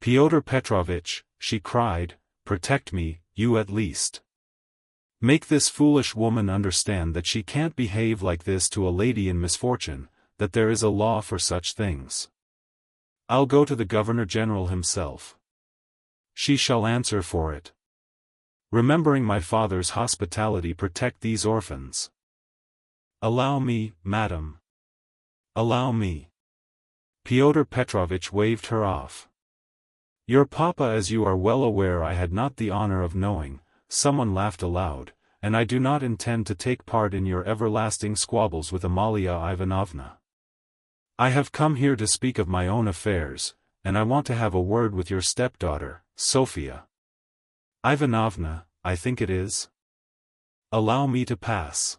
Pyotr Petrovitch, she cried, protect me, you at least. Make this foolish woman understand that she can't behave like this to a lady in misfortune, that there is a law for such things. I'll go to the Governor-General himself. She shall answer for it. Remembering my father's hospitality, protect these orphans. Allow me, madam. Allow me. Pyotr Petrovitch waved her off. Your papa, as you are well aware, I had not the honor of knowing. Someone laughed aloud, and I do not intend to take part in your everlasting squabbles with Amalia Ivanovna. I have come here to speak of my own affairs, and I want to have a word with your stepdaughter, Sophia Ivanovna, I think it is. Allow me to pass.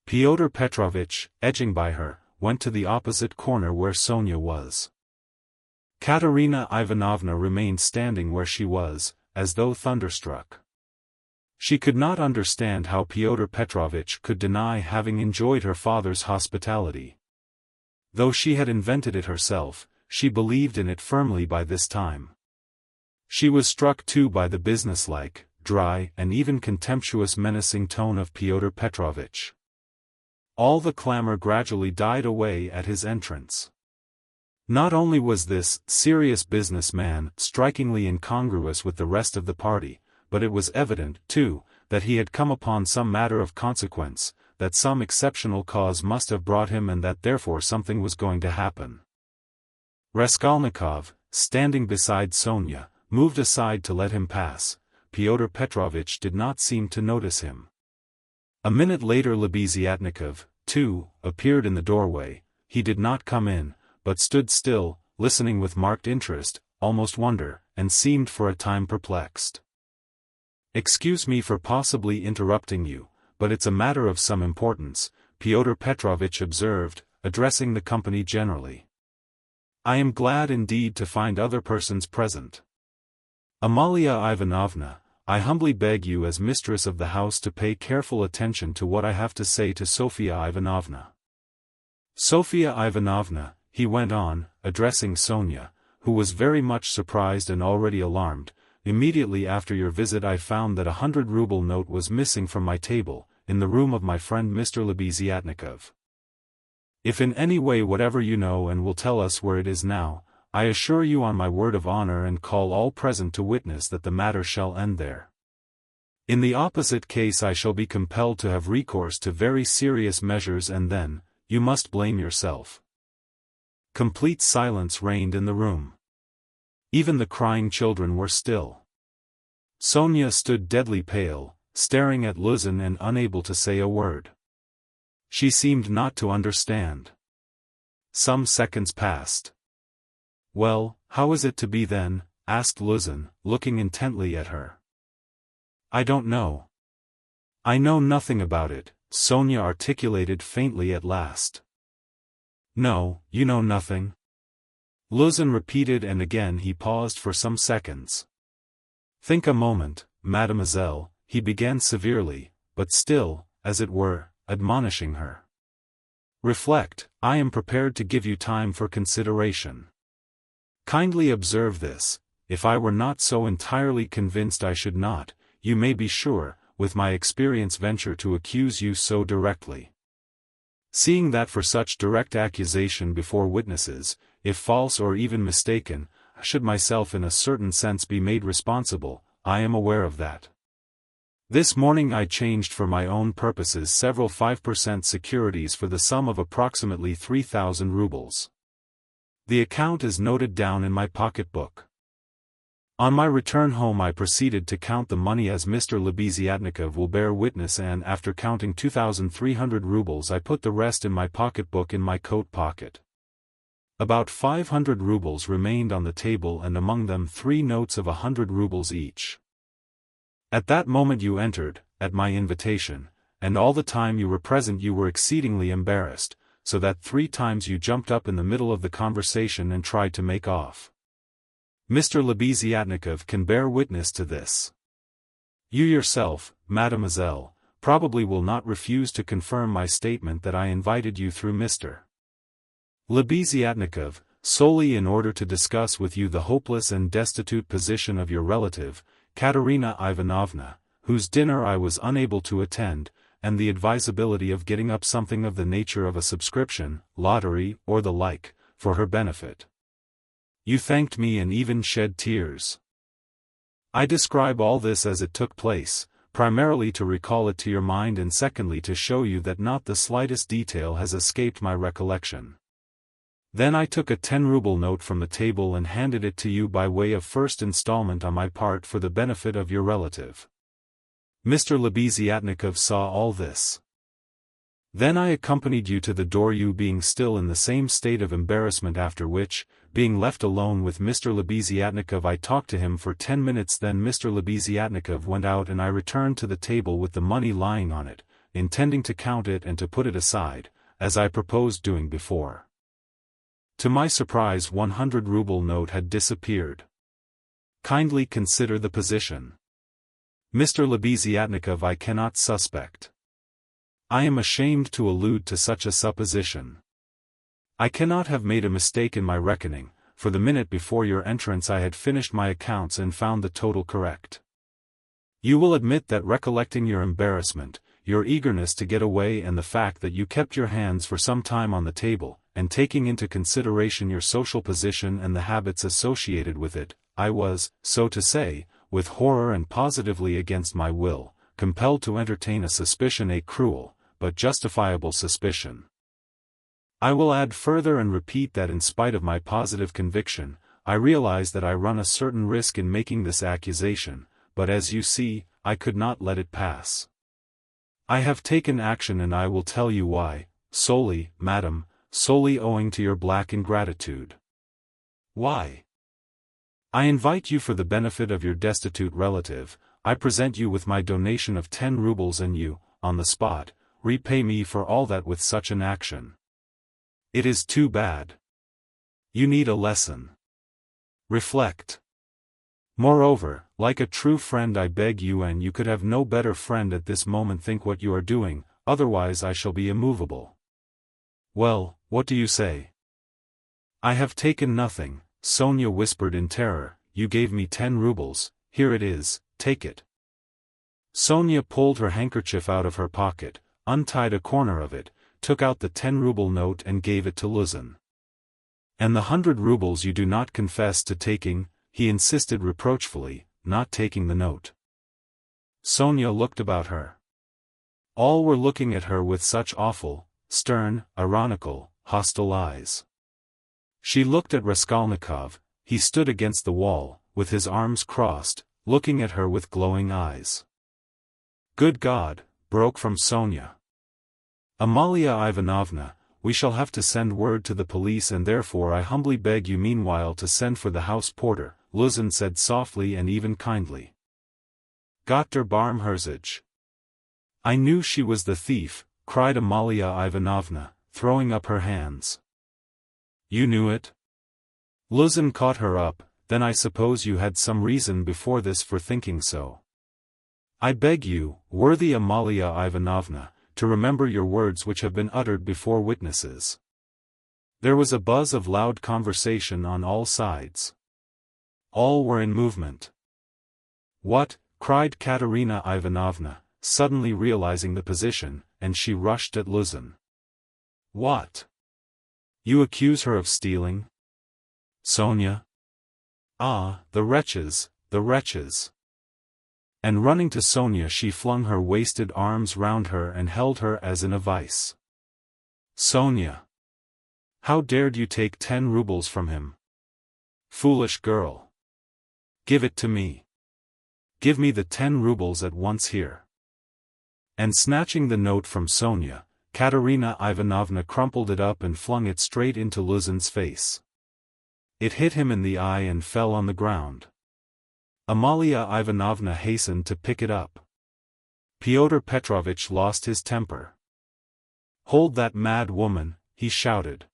Pyotr Petrovitch, edging by her, went to the opposite corner where Sonia was. Katerina Ivanovna remained standing where she was, as though thunderstruck. She could not understand how Pyotr Petrovitch could deny having enjoyed her father's hospitality. Though she had invented it herself, she believed in it firmly by this time. She was struck too by the businesslike, dry, and even contemptuous menacing tone of Pyotr Petrovitch. All the clamor gradually died away at his entrance. Not only was this serious businessman strikingly incongruous with the rest of the party, but it was evident, too, that he had come upon some matter of consequence, that some exceptional cause must have brought him, and that therefore something was going to happen. Raskolnikov, standing beside Sonia, moved aside to let him pass. Pyotr Petrovitch did not seem to notice him. A minute later Lebeziatnikov, too, appeared in the doorway. He did not come in, but stood still, listening with marked interest, almost wonder, and seemed for a time perplexed. Excuse me for possibly interrupting you, but it's a matter of some importance, Pyotr Petrovitch observed, addressing the company generally. I am glad indeed to find other persons present. Amalia Ivanovna, I humbly beg you as mistress of the house to pay careful attention to what I have to say to Sophia Ivanovna. Sophia Ivanovna, he went on, addressing Sonia, who was very much surprised and already alarmed, immediately after your visit I found that 100-ruble note was missing from my table, in the room of my friend Mr. Lebeziatnikov. If in any way whatever you know and will tell us where it is now, I assure you on my word of honor and call all present to witness that the matter shall end there. In the opposite case I shall be compelled to have recourse to very serious measures, and then, you must blame yourself. Complete silence reigned in the room. Even the crying children were still. Sonia stood deadly pale, staring at Luzin and unable to say a word. She seemed not to understand. Some seconds passed. Well, how is it to be then? Asked Luzin, looking intently at her. I don't know. I know nothing about it, Sonia articulated faintly at last. No, you know nothing? Luzin repeated, and again he paused for some seconds. Think a moment, mademoiselle, he began severely, but still, as it were, admonishing her. Reflect, I am prepared to give you time for consideration. Kindly observe this. If I were not so entirely convinced I should not, you may be sure, with my experience venture to accuse you so directly. Seeing that for such direct accusation before witnesses, if false or even mistaken, I should myself in a certain sense be made responsible, I am aware of that. This morning I changed for my own purposes several 5% securities for the sum of approximately 3,000 rubles. The account is noted down in my pocketbook. On my return home I proceeded to count the money, as Mr. Lebeziatnikov will bear witness, and after counting 2,300 rubles I put the rest in my pocketbook in my coat pocket. About 500 rubles remained on the table, and among them 3 notes of 100 rubles each. At that moment you entered, at my invitation, and all the time you were present you were exceedingly embarrassed, so that 3 times you jumped up in the middle of the conversation and tried to make off. Mr. Lebeziatnikov can bear witness to this. You yourself, mademoiselle, probably will not refuse to confirm my statement that I invited you through Mr. Lebeziatnikov, solely in order to discuss with you the hopeless and destitute position of your relative, Katerina Ivanovna, whose dinner I was unable to attend, and the advisability of getting up something of the nature of a subscription, lottery, or the like, for her benefit. You thanked me and even shed tears. I describe all this as it took place, primarily to recall it to your mind and secondly to show you that not the slightest detail has escaped my recollection. Then I took a 10-ruble note from the table and handed it to you by way of first installment on my part for the benefit of your relative. Mr. Lebeziatnikov saw all this. Then I accompanied you to the door, you being still in the same state of embarrassment, after which, being left alone with Mr. Lebeziatnikov, I talked to him for 10 minutes. Then Mr. Lebeziatnikov went out and I returned to the table with the money lying on it, intending to count it and to put it aside, as I proposed doing before. To my surprise, 100-ruble note had disappeared. Kindly consider the position. Mr. Lebeziatnikov I cannot suspect. I am ashamed to allude to such a supposition. I cannot have made a mistake in my reckoning, for the minute before your entrance I had finished my accounts and found the total correct. You will admit that, recollecting your embarrassment, your eagerness to get away and the fact that you kept your hands for some time on the table, and taking into consideration your social position and the habits associated with it, I was, so to say, with horror and positively against my will, compelled to entertain a suspicion, a cruel, but justifiable suspicion. I will add further and repeat that in spite of my positive conviction, I realize that I run a certain risk in making this accusation, but as you see, I could not let it pass. I have taken action and I will tell you why, solely, madam, solely owing to your black ingratitude. Why? I invite you for the benefit of your destitute relative, I present you with my donation of 10 rubles and you, on the spot, repay me for all that with such an action. It is too bad. You need a lesson. Reflect. Moreover, like a true friend I beg you, and you could have no better friend at this moment, think what you are doing, otherwise I shall be immovable. Well, what do you say? I have taken nothing, Sonia whispered in terror. You gave me 10 rubles, here it is, take it. Sonia pulled her handkerchief out of her pocket, untied a corner of it, took out the 10-ruble note and gave it to Luzin. And the 100 rubles you do not confess to taking, he insisted reproachfully, not taking the note. Sonia looked about her. All were looking at her with such awful, stern, ironical, hostile eyes. She looked at Raskolnikov. He stood against the wall, with his arms crossed, looking at her with glowing eyes. Good God, broke from Sonia. Amalia Ivanovna, we shall have to send word to the police, and therefore I humbly beg you meanwhile to send for the house porter, Luzin said softly and even kindly. Gott der Barmherzige. I knew she was the thief, cried Amalia Ivanovna, throwing up her hands. You knew it? Luzin caught her up. Then I suppose you had some reason before this for thinking so. I beg you, worthy Amalia Ivanovna, to remember your words which have been uttered before witnesses. There was a buzz of loud conversation on all sides. All were in movement. What? Cried Katerina Ivanovna, suddenly realizing the position, and she rushed at Luzin. What? You accuse her of stealing? Sonia? Ah, the wretches, the wretches. And running to Sonia she flung her wasted arms round her and held her as in a vice. Sonia! How dared you take 10 rubles from him? Foolish girl! Give it to me. Give me the 10 rubles at once here. And snatching the note from Sonia, Katerina Ivanovna crumpled it up and flung it straight into Luzin's face. It hit him in the eye and fell on the ground. Amalia Ivanovna hastened to pick it up. Pyotr Petrovitch lost his temper. Hold that mad woman, he shouted.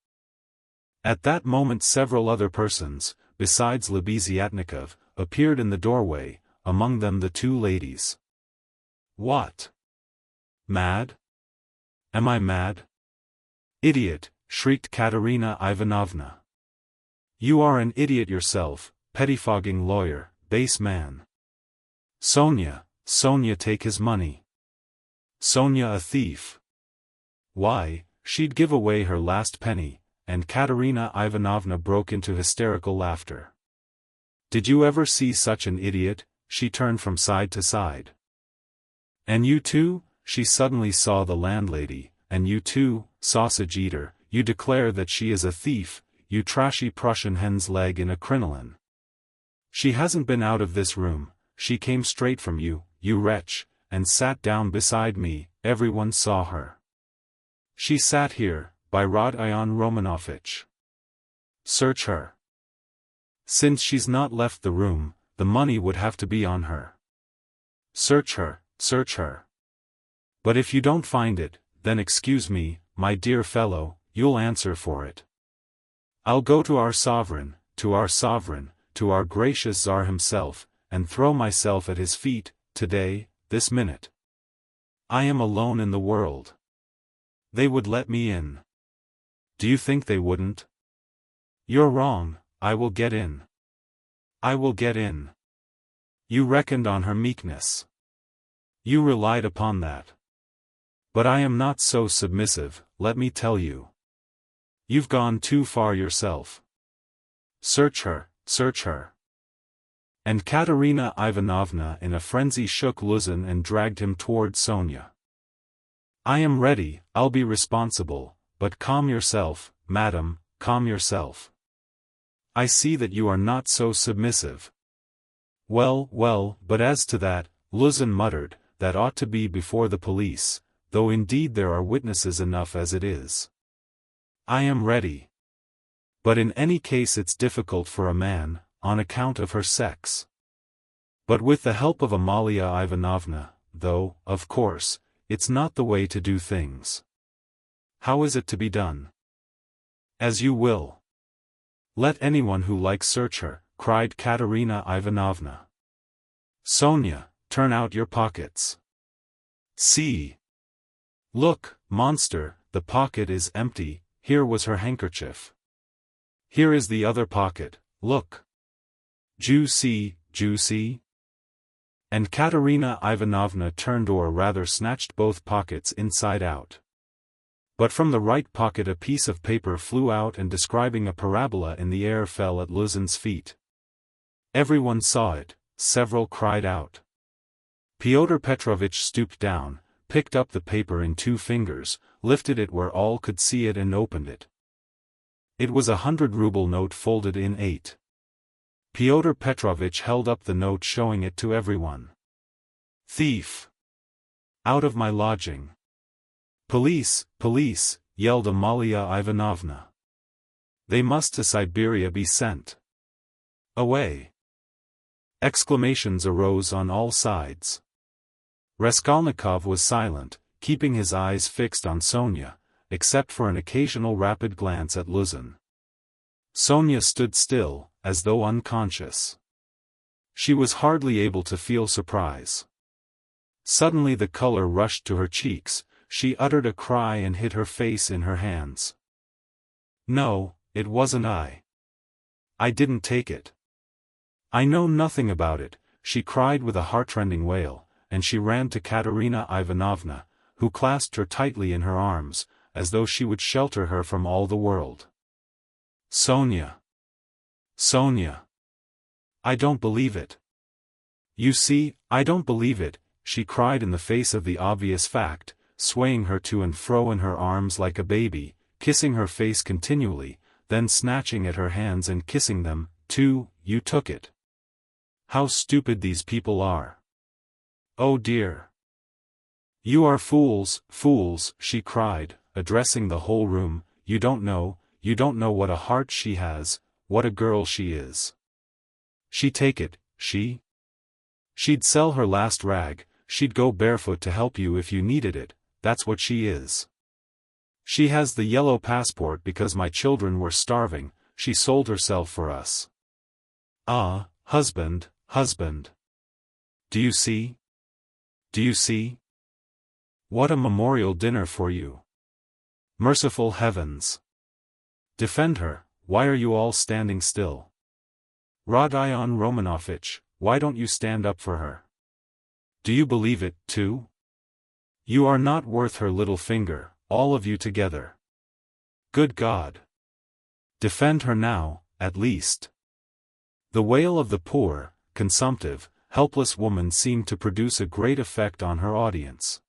At that moment several other persons, besides Lebeziatnikov, appeared in the doorway, among them the 2 ladies. What? Mad? Am I mad? Idiot, shrieked Katerina Ivanovna. You are an idiot yourself, pettifogging lawyer, base man. Sonia, Sonia, take his money. Sonia a thief. Why, she'd give away her last penny, and Katerina Ivanovna broke into hysterical laughter. Did you ever see such an idiot? She turned from side to side. And you too? She suddenly saw the landlady. And you too, sausage eater, you declare that she is a thief, you trashy Prussian hen's leg in a crinoline. She hasn't been out of this room, she came straight from you, you wretch, and sat down beside me, everyone saw her. She sat here, by Rod Ion Romanovitch. Search her. Since she's not left the room, the money would have to be on her. Search her, search her. But if you don't find it, then excuse me, my dear fellow, you'll answer for it. I'll go to our sovereign, to our gracious Tsar himself, and throw myself at his feet, today, this minute. I am alone in the world. They would let me in. Do you think they wouldn't? You're wrong, I will get in. I will get in. You reckoned on her meekness. You relied upon that. But I am not so submissive, let me tell you. You've gone too far yourself. Search her, search her. And Katerina Ivanovna in a frenzy shook Luzin and dragged him toward Sonia. I am ready, I'll be responsible, but calm yourself, madam, calm yourself. I see that you are not so submissive. Well, well, but as to that, Luzin muttered, that ought to be before the police, though indeed there are witnesses enough as it is. I am ready. But in any case it's difficult for a man, on account of her sex. But with the help of Amalia Ivanovna, though, of course, it's not the way to do things. How is it to be done? As you will. Let anyone who likes search her, cried Katerina Ivanovna. Sonia, turn out your pockets. See. Look, monster, the pocket is empty, here was her handkerchief. Here is the other pocket, look. Juicy, juicy. And Katerina Ivanovna turned or rather snatched both pockets inside out. But from the right pocket a piece of paper flew out and describing a parabola in the air fell at Luzin's feet. Everyone saw it, several cried out. Pyotr Petrovitch stooped down, picked up the paper in 2 fingers, lifted it where all could see it and opened it. It was a 100-ruble note folded in 8. Pyotr Petrovitch held up the note showing it to everyone. Thief! Out of my lodging! Police, police, yelled Amalia Ivanovna. They must to Siberia be sent. Away! Exclamations arose on all sides. Raskolnikov was silent, keeping his eyes fixed on Sonia, except for an occasional rapid glance at Luzin. Sonia stood still, as though unconscious. She was hardly able to feel surprise. Suddenly the color rushed to her cheeks, she uttered a cry and hid her face in her hands. No, it wasn't I. I didn't take it. I know nothing about it, she cried with a heartrending wail, and she ran to Katerina Ivanovna, who clasped her tightly in her arms, as though she would shelter her from all the world. Sonia! Sonia! I don't believe it. You see, I don't believe it, she cried in the face of the obvious fact, swaying her to and fro in her arms like a baby, kissing her face continually, then snatching at her hands and kissing them, too. You took it. How stupid these people are. Oh dear. You are fools, fools, she cried, addressing the whole room, you don't know what a heart she has, what a girl she is. She'd take it, she'd sell her last rag, she'd go barefoot to help you if you needed it, that's what she is. She has the yellow passport because my children were starving, she sold herself for us. Ah, husband, husband. Do you see? Do you see? What a memorial dinner for you. Merciful heavens. Defend her, why are you all standing still? Rodion Romanovich, why don't you stand up for her? Do you believe it, too? You are not worth her little finger, all of you together. Good God! Defend her now, at least. The wail of the poor, consumptive, helpless woman seemed to produce a great effect on her audience.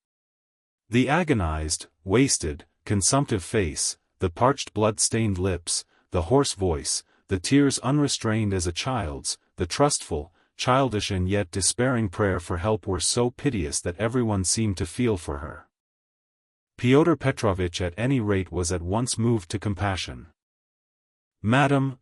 The agonized, wasted, consumptive face, the parched blood-stained lips, the hoarse voice, the tears unrestrained as a child's, the trustful, childish and yet despairing prayer for help were so piteous that everyone seemed to feel for her. Pyotr Petrovitch at any rate was at once moved to compassion. Madam,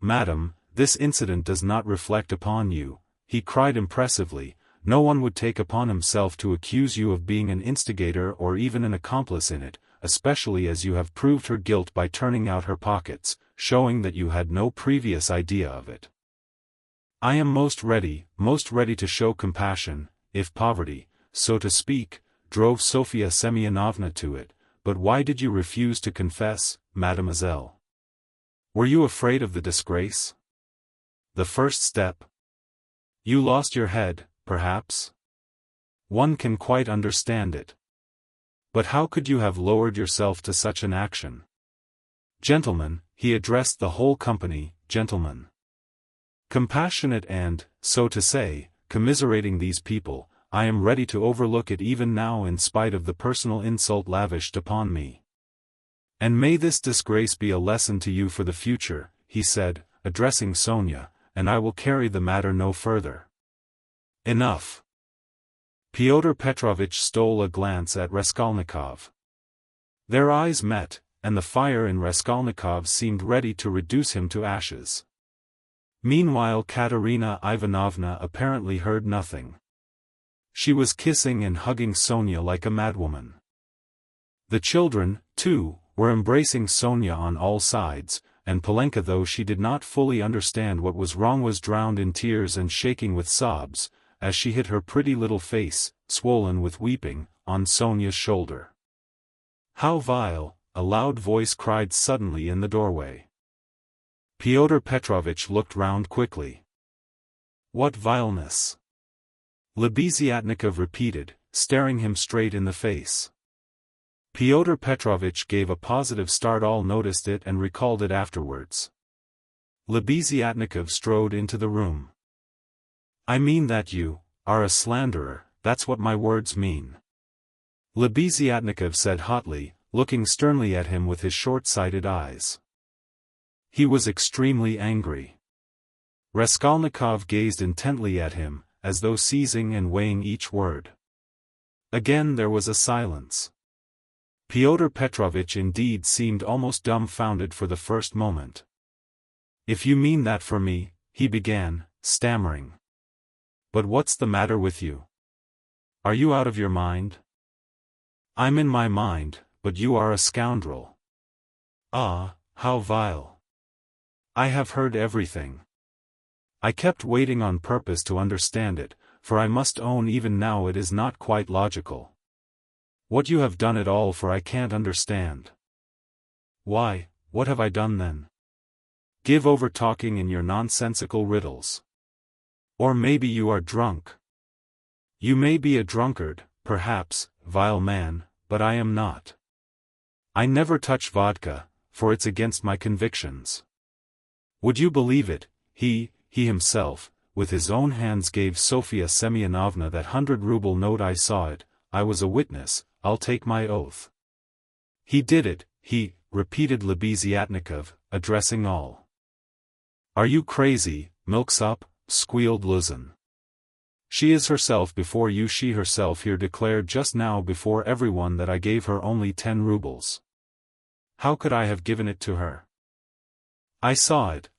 this incident does not reflect upon you," he cried impressively. "No one would take upon himself to accuse you of being an instigator or even an accomplice in it, especially as you have proved her guilt by turning out her pockets, showing that you had no previous idea of it. I am most ready to show compassion, if poverty, so to speak, drove Sofya Semyonovna to it, but why did you refuse to confess, mademoiselle? Were you afraid of the disgrace? The first step? You lost your head, perhaps? One can quite understand it. But how could you have lowered yourself to such an action? Gentlemen," he addressed the whole company, "gentlemen. Compassionate and, so to say, commiserating these people, I am ready to overlook it even now in spite of the personal insult lavished upon me. And may this disgrace be a lesson to you for the future," he said, addressing Sonia, "and I will carry the matter no further." Enough. Pyotr Petrovitch stole a glance at Raskolnikov. Their eyes met, and the fire in Raskolnikov seemed ready to reduce him to ashes. Meanwhile Katerina Ivanovna apparently heard nothing. She was kissing and hugging Sonia like a madwoman. The children, too, were embracing Sonia on all sides, and Polenka, though she did not fully understand what was wrong, was drowned in tears and shaking with sobs, as she hid her pretty little face, swollen with weeping, on Sonia's shoulder. "How vile!" a loud voice cried suddenly in the doorway. Pyotr Petrovitch looked round quickly. "What vileness?" Lebeziatnikov repeated, staring him straight in the face. Pyotr Petrovitch gave a positive start. All noticed it and recalled it afterwards. Lebeziatnikov strode into the room. "I mean that you are a slanderer, that's what my words mean," Lebeziatnikov said hotly, looking sternly at him with his short-sighted eyes. He was extremely angry. Raskolnikov gazed intently at him, as though seizing and weighing each word. Again there was a silence. Pyotr Petrovitch indeed seemed almost dumbfounded for the first moment. "If you mean that for me," he began, stammering. "But what's the matter with you? Are you out of your mind?" "I'm in my mind, but you are a scoundrel." "Ah, how vile! I have heard everything. I kept waiting on purpose to understand it, for I must own even now it is not quite logical. What you have done at all, for I can't understand." "Why, what have I done then?" "Give over talking in your nonsensical riddles. Or maybe you are drunk. You may be a drunkard, perhaps, vile man, but I am not. I never touch vodka, for it's against my convictions. Would you believe it, he himself, with his own hands gave Sofya Semyonovna that 100-ruble note. I saw it, I was a witness, I'll take my oath." "He did it, he," repeated Lebeziatnikov, addressing all. "Are you crazy, milksop?" squealed Luzin. "She is herself before you. She herself here declared just now before everyone that I gave her only 10 rubles. How could I have given it to her?" I saw it,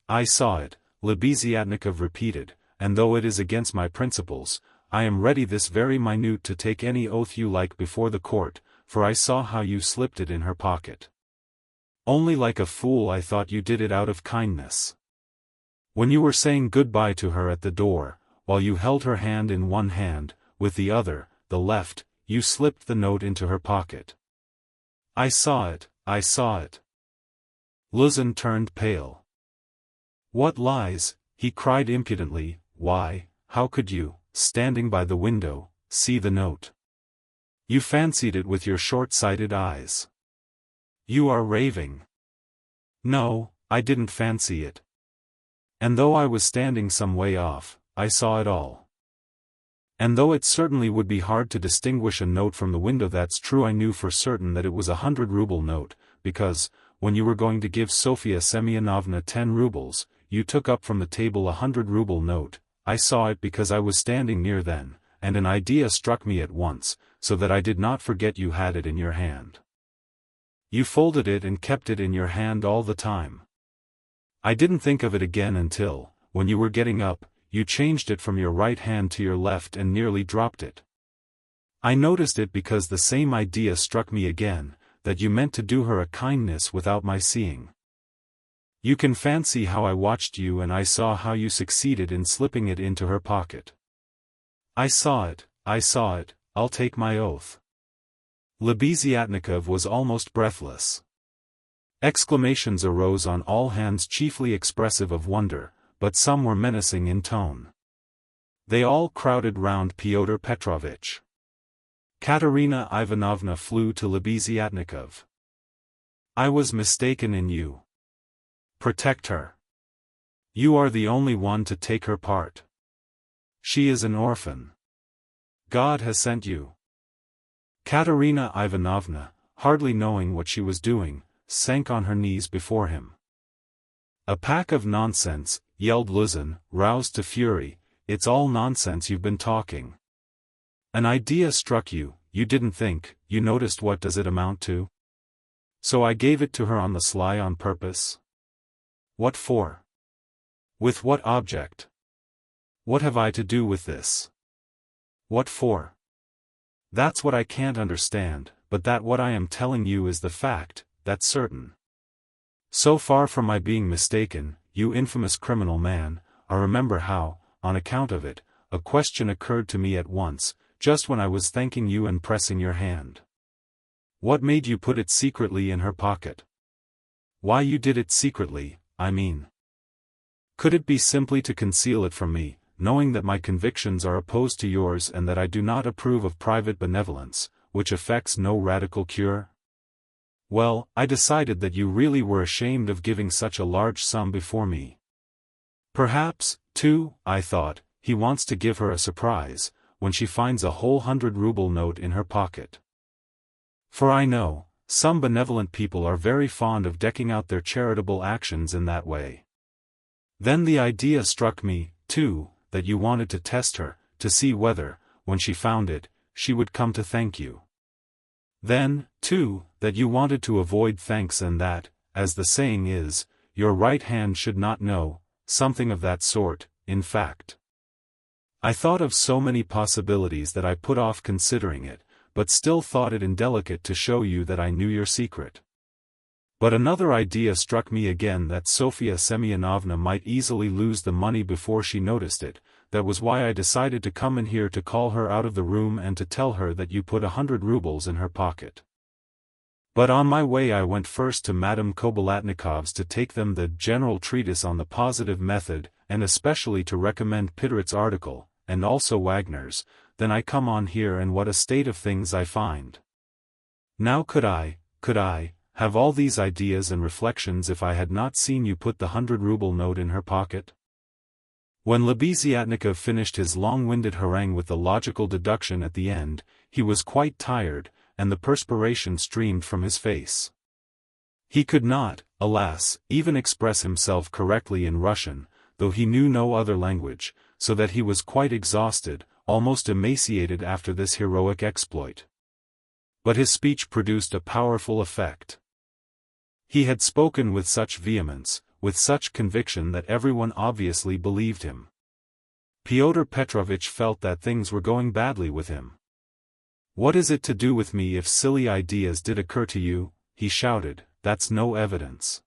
Lebeziatnikov repeated, "and though it is against my principles, I am ready this very minute to take any oath you like before the court, for I saw how you slipped it in her pocket. Only like a fool I thought you did it out of kindness. When you were saying goodbye to her at the door, while you held her hand in one hand, with the other, the left, you slipped the note into her pocket. I saw it. Luzin turned pale. What lies? He cried impudently. Why, how could you, standing by the window, see the note? You fancied it with your short-sighted eyes. You are raving. No, I didn't fancy it. And though I was standing some way off, I saw it all. And though it certainly would be hard to distinguish a note from the window, that's true, I knew for certain that it was a 100-ruble note, because, when you were going to give Sofia Semyonovna 10 rubles, you took up from the table a 100-ruble note. I saw it because I was standing near then, and an idea struck me at once, so that I did not forget you had it in your hand. You folded it and kept it in your hand all the time. I didn't think of it again until, when you were getting up, you changed it from your right hand to your left and nearly dropped it. I noticed it because the same idea struck me again, that you meant to do her a kindness without my seeing. You can fancy how I watched you, and I saw how you succeeded in slipping it into her pocket. I saw it, I'll take my oath. Lebeziatnikov was almost breathless. Exclamations arose on all hands, chiefly expressive of wonder, but some were menacing in tone. They all crowded round Pyotr Petrovitch. Katerina Ivanovna flew to Lebeziatnikov. I was mistaken in you. Protect her. You are the only one to take her part. She is an orphan. God has sent you. Katerina Ivanovna, hardly knowing what she was doing, sank on her knees before him. A pack of nonsense, yelled Luzin, roused to fury. It's all nonsense you've been talking. An idea struck you, you didn't think, you noticed. What does it amount to? So I gave it to her on the sly on purpose? What for? With what object? What have I to do with this? What for? That's what I can't understand, but that what I am telling you is the fact, that's certain. So far from my being mistaken, you infamous criminal man, I remember how, on account of it, a question occurred to me at once, just when I was thanking you and pressing your hand. What made you put it secretly in her pocket? Why you did it secretly, I mean. Could it be simply to conceal it from me, knowing that my convictions are opposed to yours and that I do not approve of private benevolence, which effects no radical cure? Well, I decided that you really were ashamed of giving such a large sum before me. Perhaps, too, I thought, he wants to give her a surprise, when she finds a whole 100-ruble note in her pocket. For I know, some benevolent people are very fond of decking out their charitable actions in that way. Then the idea struck me, too, that you wanted to test her, to see whether, when she found it, she would come to thank you. Then, too, that you wanted to avoid thanks and that, as the saying is, your right hand should not know, something of that sort, in fact. I thought of so many possibilities that I put off considering it, but still thought it indelicate to show you that I knew your secret. But another idea struck me again, that Sofia Semyonovna might easily lose the money before she noticed it. That was why I decided to come in here to call her out of the room and to tell her that you put 100 rubles in her pocket. But on my way I went first to Madame Kobilatnikov's to take them the general treatise on the positive method, and especially to recommend Pidrit's article, and also Wagner's. Then I come on here, and what a state of things I find. Now could I have all these ideas and reflections if I had not seen you put the 100-ruble note in her pocket? When Lebeziatnikov finished his long-winded harangue with the logical deduction at the end, he was quite tired, and the perspiration streamed from his face. He could not, alas, even express himself correctly in Russian, though he knew no other language, so that he was quite exhausted, almost emaciated after this heroic exploit. But his speech produced a powerful effect. He had spoken with such vehemence, with such conviction that everyone obviously believed him. Pyotr Petrovitch felt that things were going badly with him. "What is it to do with me if silly ideas did occur to you?" he shouted. "That's no evidence.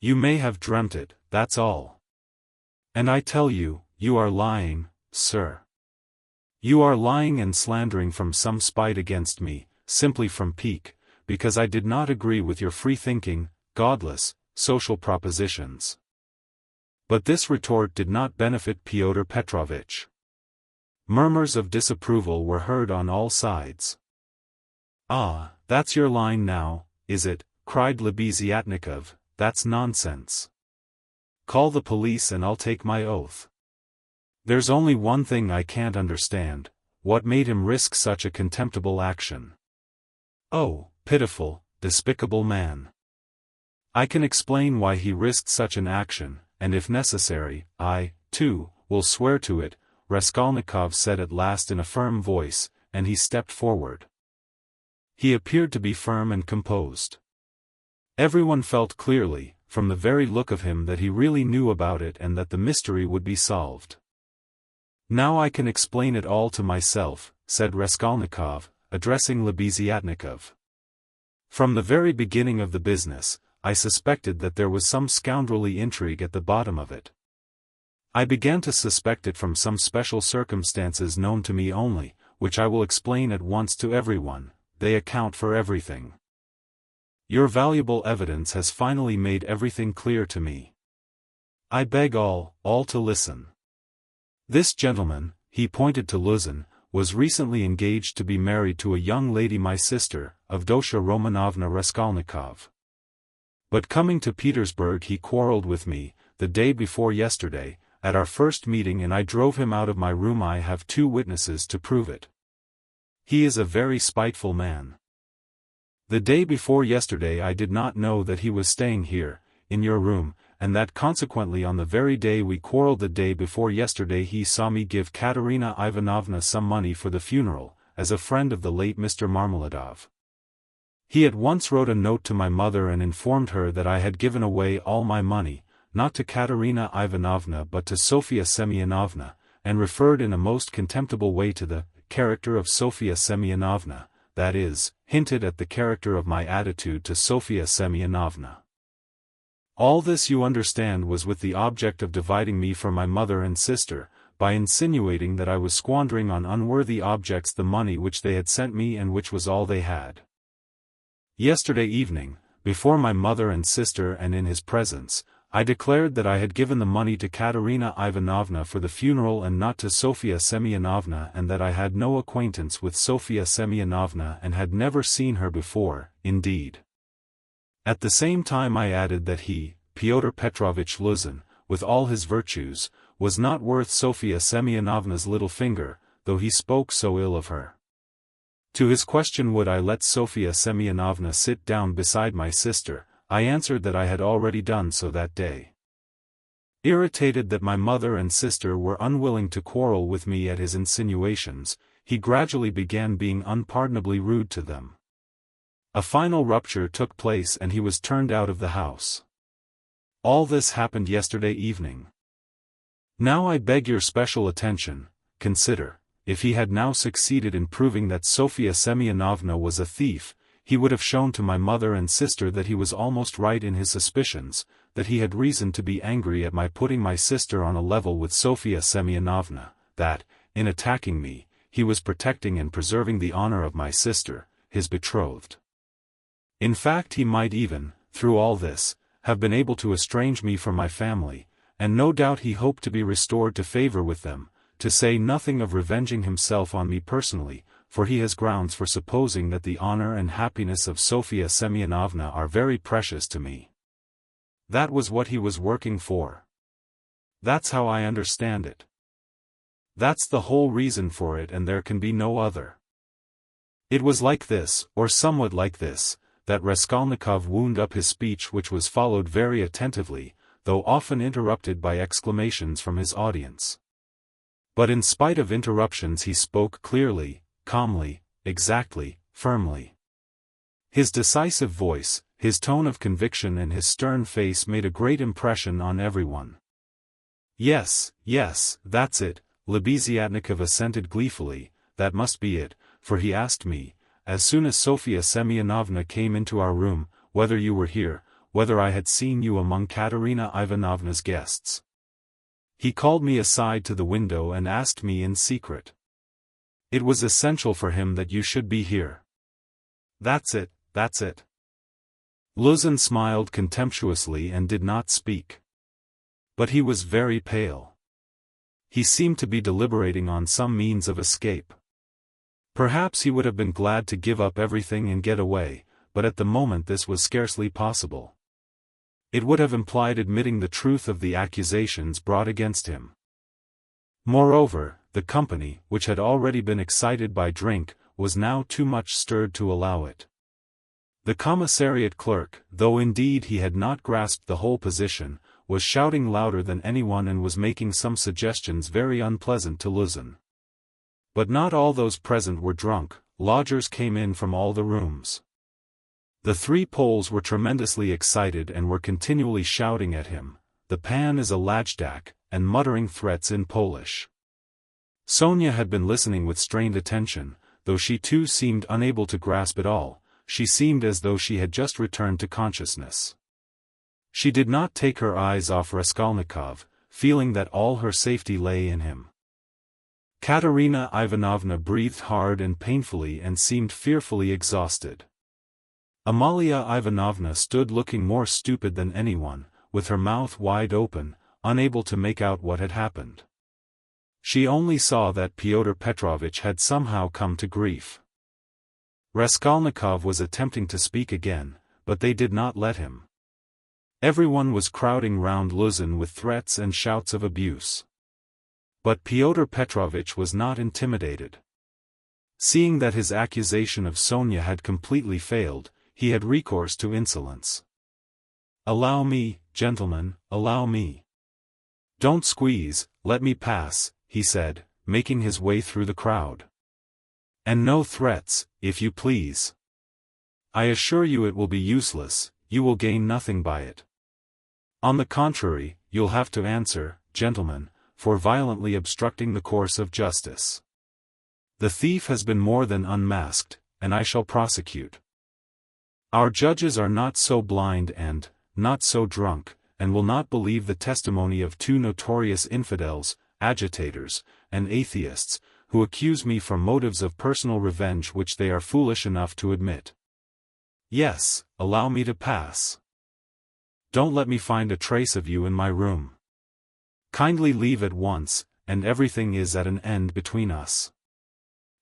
You may have dreamt it, that's all. And I tell you, you are lying, sir. You are lying and slandering from some spite against me, simply from pique, because I did not agree with your free-thinking, godless, social propositions. But this retort did not benefit Pyotr Petrovitch. Murmurs of disapproval were heard on all sides. "Ah, that's your line now, is it?" cried Lebeziatnikov. "That's nonsense. Call the police and I'll take my oath. There's only one thing I can't understand, what made him risk such a contemptible action? Oh, pitiful, despicable man. I can explain why he risked such an action, and if necessary, I, too, will swear to it," Raskolnikov said at last in a firm voice, and he stepped forward. He appeared to be firm and composed. Everyone felt clearly, from the very look of him, that he really knew about it and that the mystery would be solved. "Now I can explain it all to myself," said Raskolnikov, addressing Lebeziatnikov. "From the very beginning of the business, I suspected that there was some scoundrelly intrigue at the bottom of it. I began to suspect it from some special circumstances known to me only, which I will explain at once to everyone. They account for everything. Your valuable evidence has finally made everything clear to me. I beg all to listen. This gentleman," he pointed to Luzin, "was recently engaged to be married to a young lady, my sister, Avdotya Romanovna Raskolnikov. But coming to Petersburg he quarreled with me, the day before yesterday, at our first meeting, and I drove him out of my room. I have 2 witnesses to prove it. He is a very spiteful man. The day before yesterday I did not know that he was staying here, in your room, and that consequently on the very day we quarreled, the day before yesterday, he saw me give Katerina Ivanovna some money for the funeral, as a friend of the late Mr. Marmeladov. He at once wrote a note to my mother and informed her that I had given away all my money, not to Katerina Ivanovna but to Sofia Semyonovna, and referred in a most contemptible way to the character of Sofia Semyonovna, that is, hinted at the character of my attitude to Sofia Semyonovna. All this, you understand, was with the object of dividing me from my mother and sister, by insinuating that I was squandering on unworthy objects the money which they had sent me and which was all they had. Yesterday evening, before my mother and sister and in his presence, I declared that I had given the money to Katerina Ivanovna for the funeral and not to Sofia Semyonovna, and that I had no acquaintance with Sofia Semyonovna and had never seen her before, indeed. At the same time I added that he, Pyotr Petrovitch Luzin, with all his virtues, was not worth Sofia Semyonovna's little finger, though he spoke so ill of her. To his question, would I let Sofia Semyonovna sit down beside my sister, I answered that I had already done so that day. Irritated that my mother and sister were unwilling to quarrel with me at his insinuations, he gradually began being unpardonably rude to them. A final rupture took place and he was turned out of the house. All this happened yesterday evening. Now I beg your special attention. Consider. If he had now succeeded in proving that Sofia Semyonovna was a thief, he would have shown to my mother and sister that he was almost right in his suspicions, that he had reason to be angry at my putting my sister on a level with Sofia Semyonovna, that, in attacking me, he was protecting and preserving the honor of my sister, his betrothed. In fact, he might even, through all this, have been able to estrange me from my family, and no doubt he hoped to be restored to favor with them, to say nothing of revenging himself on me personally, for he has grounds for supposing that the honor and happiness of Sofia Semyonovna are very precious to me. That was what he was working for. That's how I understand it. That's the whole reason for it, and there can be no other. It was like this, or somewhat like this, that Raskolnikov wound up his speech, which was followed very attentively, though often interrupted by exclamations from his audience. But in spite of interruptions he spoke clearly, calmly, exactly, firmly. His decisive voice, his tone of conviction and his stern face made a great impression on everyone. Yes, that's it, Lebeziatnikov assented gleefully, that must be it, for he asked me, as soon as Sofia Semyonovna came into our room, whether you were here, whether I had seen you among Katerina Ivanovna's guests. He called me aside to the window and asked me in secret. It was essential for him that you should be here. That's it. Luzin smiled contemptuously and did not speak. But he was very pale. He seemed to be deliberating on some means of escape. Perhaps he would have been glad to give up everything and get away, but at the moment this was scarcely possible. It would have implied admitting the truth of the accusations brought against him. Moreover, the company, which had already been excited by drink, was now too much stirred to allow it. The commissariat clerk, though indeed he had not grasped the whole position, was shouting louder than anyone and was making some suggestions very unpleasant to Luzin. But not all those present were drunk. Lodgers came in from all the rooms. The three Poles were tremendously excited and were continually shouting at him, "The pan is a lajdak," and muttering threats in Polish. Sonia had been listening with strained attention, though she too seemed unable to grasp it all. She seemed as though she had just returned to consciousness. She did not take her eyes off Raskolnikov, feeling that all her safety lay in him. Katerina Ivanovna breathed hard and painfully and seemed fearfully exhausted. Amalia Ivanovna stood looking more stupid than anyone, with her mouth wide open, unable to make out what had happened. She only saw that Pyotr Petrovitch had somehow come to grief. Raskolnikov was attempting to speak again, but they did not let him. Everyone was crowding round Luzin with threats and shouts of abuse. But Pyotr Petrovitch was not intimidated. Seeing that his accusation of Sonia had completely failed, he had recourse to insolence. "Allow me, gentlemen, allow me. Don't squeeze, let me pass," he said, making his way through the crowd. "And no threats, if you please. I assure you it will be useless, you will gain nothing by it. On the contrary, you'll have to answer, gentlemen, for violently obstructing the course of justice. The thief has been more than unmasked, and I shall prosecute. Our judges are not so blind and, not so drunk, and will not believe the testimony of two notorious infidels, agitators, and atheists, who accuse me from motives of personal revenge which they are foolish enough to admit. Yes, allow me to pass. Don't let me find a trace of you in my room. Kindly leave at once, and everything is at an end between us.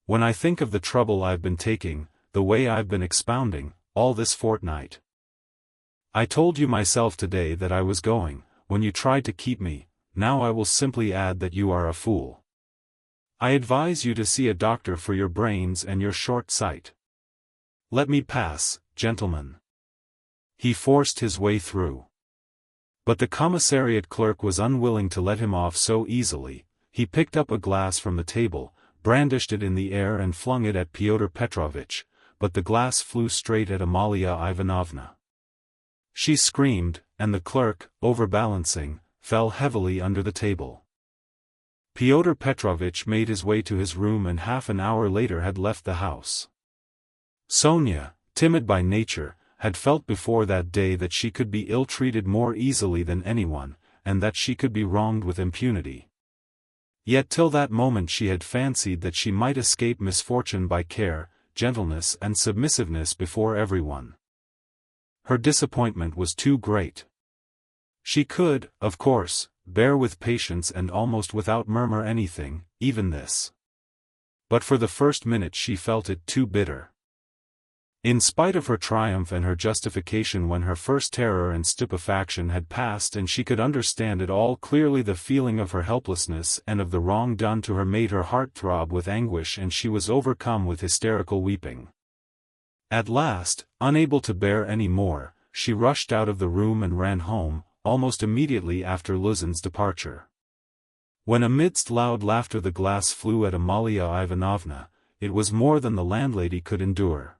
When I think of the trouble I've been taking, the way I've been expounding, all this fortnight. I told you myself today that I was going, when you tried to keep me, now I will simply add that you are a fool. I advise you to see a doctor for your brains and your short sight. Let me pass, gentlemen." He forced his way through. But the commissariat clerk was unwilling to let him off so easily. He picked up a glass from the table, brandished it in the air and flung it at Pyotr Petrovitch, but the glass flew straight at Amalia Ivanovna. She screamed, and the clerk, overbalancing, fell heavily under the table. Pyotr Petrovitch made his way to his room and half an hour later had left the house. Sonia, timid by nature, had felt before that day that she could be ill-treated more easily than anyone, and that she could be wronged with impunity. Yet till that moment she had fancied that she might escape misfortune by care, gentleness and submissiveness before everyone. Her disappointment was too great. She could, of course, bear with patience and almost without murmur anything, even this. But for the first minute she felt it too bitter. In spite of her triumph and her justification when her first terror and stupefaction had passed and she could understand it all clearly, the feeling of her helplessness and of the wrong done to her made her heart throb with anguish and she was overcome with hysterical weeping. At last, unable to bear any more, she rushed out of the room and ran home, almost immediately after Luzin's departure. When amidst loud laughter the glass flew at Amalia Ivanovna, it was more than the landlady could endure.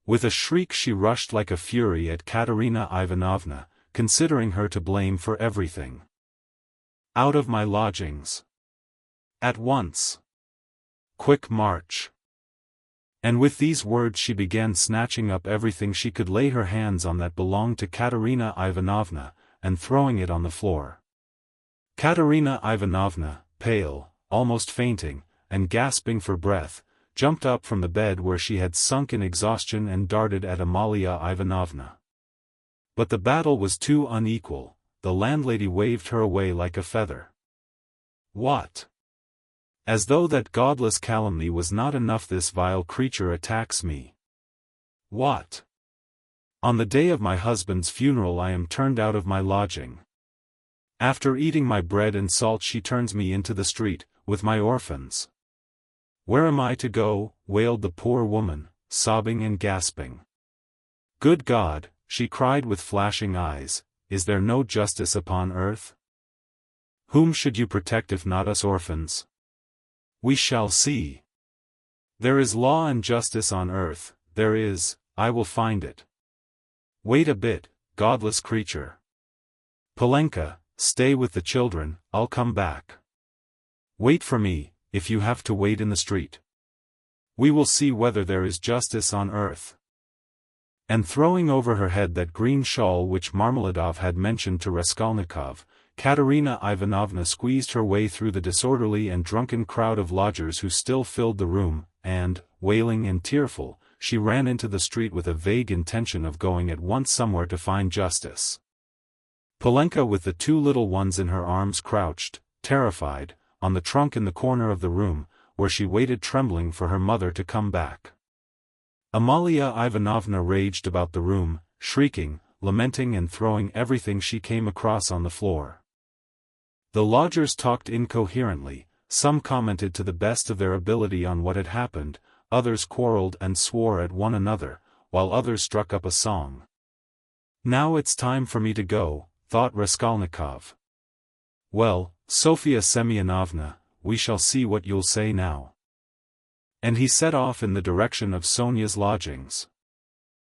With a shriek she rushed like a fury at Katerina Ivanovna, considering her to blame for everything. "Out of my lodgings! At once! Quick march!" And with these words she began snatching up everything she could lay her hands on that belonged to Katerina Ivanovna, and throwing it on the floor. Katerina Ivanovna, pale, almost fainting, and gasping for breath, jumped up from the bed where she had sunk in exhaustion and darted at Amalia Ivanovna. But the battle was too unequal. the landlady waved her away like a feather. What? As though that godless calumny was not enough, this vile creature attacks me. What? On the day of my husband's funeral I am turned out of my lodging. After eating my bread and salt she turns me into the street, with my orphans. Where am I to go? Wailed the poor woman, sobbing and gasping. Good God, she cried with flashing eyes, is there no justice upon earth? Whom should you protect if not us orphans? We shall see. There is law and justice on earth, there is, I will find it. Wait a bit, godless creature. Polenka, stay with the children, I'll come back. Wait for me, if you have to wait in the street. We will see whether there is justice on earth. And throwing over her head that green shawl which Marmeladov had mentioned to Raskolnikov, Katerina Ivanovna squeezed her way through the disorderly and drunken crowd of lodgers who still filled the room, and, wailing and tearful, she ran into the street with a vague intention of going at once somewhere to find justice. Polenka with the two little ones in her arms crouched, terrified, on the trunk in the corner of the room, where she waited trembling for her mother to come back. Amalia Ivanovna raged about the room, shrieking, lamenting and throwing everything she came across on the floor. The lodgers talked incoherently, some commented to the best of their ability on what had happened, others quarreled and swore at one another, while others struck up a song. Now it's time for me to go, thought Raskolnikov. Well, Sofia Semyonovna, we shall see what you'll say now. And he set off in the direction of Sonia's lodgings.